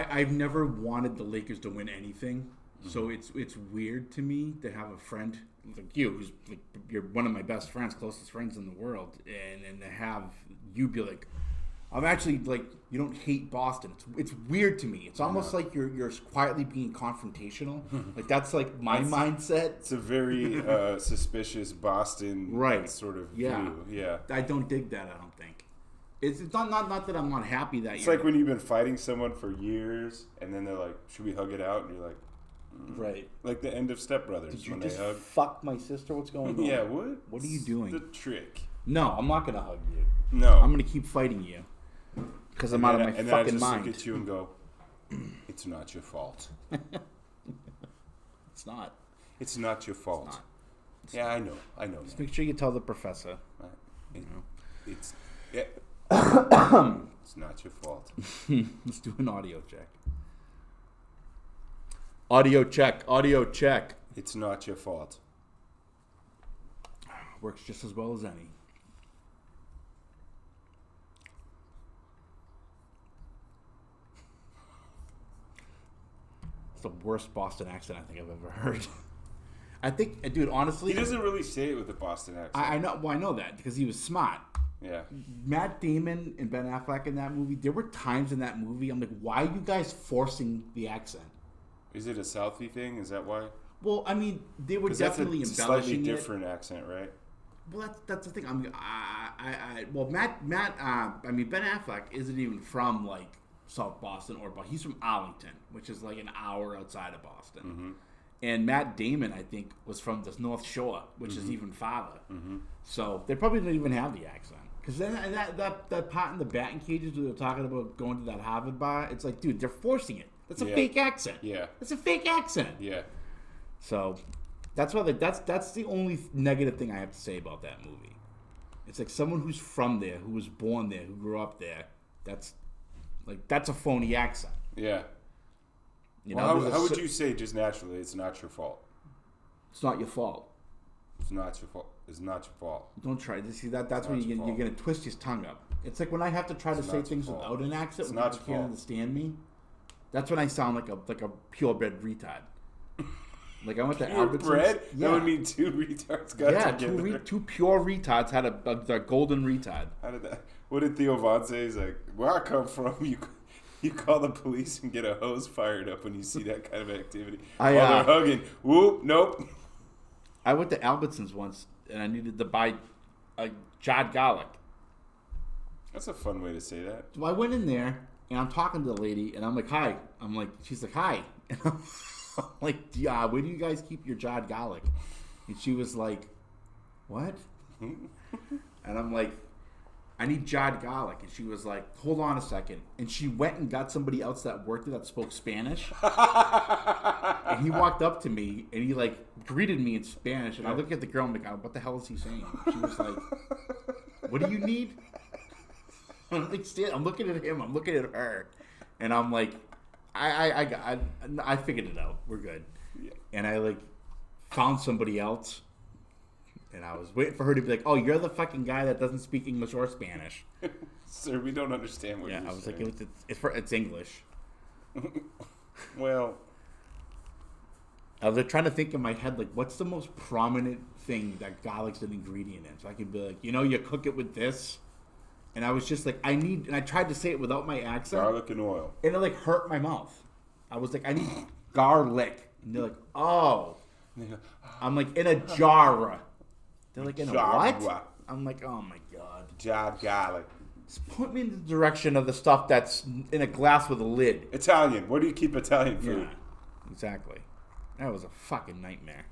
I've never wanted the Lakers to win anything, so it's weird to me to have a friend like you, who's like you're one of my best friends, closest friends in the world, and to have you be like, I'm actually like, you don't hate Boston. It's weird to me. It's almost like you're quietly being confrontational. Like that's like my mindset. It's a very suspicious Boston sort of view. Yeah, I don't dig that. I don't think. It's not that I'm not happy that it's like when you've been fighting someone for years, and then they're like, "Should we hug it out?" And you're like, right, like the end of Step Brothers. Did you when just they hug. fuck my sister? What's going on? Yeah, what? What are you doing? The trick. No, I'm not gonna hug you. No, I'm gonna keep fighting you because I'm out of my fucking mind. And then I just look at you and go, "It's not your fault." It's not. It's not your fault. It's not. I know. Just make sure you tell the professor. It's not your fault. Let's do an audio check. Audio check. It's not your fault. Works just as well as any. It's the worst Boston accent I think I've ever heard. I think, dude, honestly... He doesn't really say it with a Boston accent. I know. Well, I know that because he was smart. Yeah. Matt Damon and Ben Affleck in that movie, there were times in that movie I'm like, why are you guys forcing the accent? Is it a Southie thing? Is that why? Well, I mean, they were definitely embellishing it. It's a slightly different accent, right? Well, that's the thing. Ben Affleck isn't even from like South Boston he's from Arlington, which is like an hour outside of Boston. Mm-hmm. And Matt Damon, I think, was from the North Shore, which is even farther. Mm-hmm. So they probably didn't even have the accent. Because then that part in the batting cages where they're talking about going to that Harvard bar, it's like, dude, they're forcing it. That's a fake accent. Yeah. That's a fake accent. Yeah. So that's why that's the only negative thing I have to say about that movie. It's like someone who's from there, who was born there, who grew up there. That's a phony accent. Yeah. You know, how would you say just naturally? It's not your fault. It's not your fault. It's not your fault. It's not your fault. Don't try to see that. That's when you're gonna twist his tongue up. It's like when I have to try to say things without an accent when people can't understand me. That's when I sound like a purebred retard. Like I went to Albertsons. Bread? Yeah. That would mean two retards got together. two pure retards had a golden retard. How did that? What did Theo Von say? He's like, where I come from, you call the police and get a hose fired up when you see that kind of activity. While they're hugging. Whoop, nope. I went to Albertsons once and I needed to buy a jarred garlic. That's a fun way to say that. So I went in there and I'm talking to the lady and I'm like, hi. She's like, hi. And I'm like, yeah, where do you guys keep your jarred garlic? And she was like, what? And I'm like, I need jarred garlic. And she was like, hold on a second. And she went and got somebody else that worked there that spoke Spanish. And he walked up to me and he like greeted me in Spanish. And I looked at the girl and I'm like, what the hell is he saying? She was like, what do you need? I'm looking at him. I'm looking at her. And I'm like, I figured it out. We're good. Yeah. And I like found somebody else. And I was waiting for her to be like, oh, you're the fucking guy that doesn't speak English or Spanish. Sir, we don't understand what you're saying. Yeah, I was like, it's English. Well. I was like, trying to think in my head, like, what's the most prominent thing that garlic's an ingredient in? So I could be like, you cook it with this. And I was just like, and I tried to say it without my accent. Garlic and oil. And it like hurt my mouth. I was like, I need garlic. And they're like, oh. I'm like, in a jar. They're like, in a what? I'm like, oh my God. Jarred garlic. Just point me in the direction of the stuff that's in a glass with a lid. Italian. Where do you keep Italian food? Yeah, exactly. That was a fucking nightmare.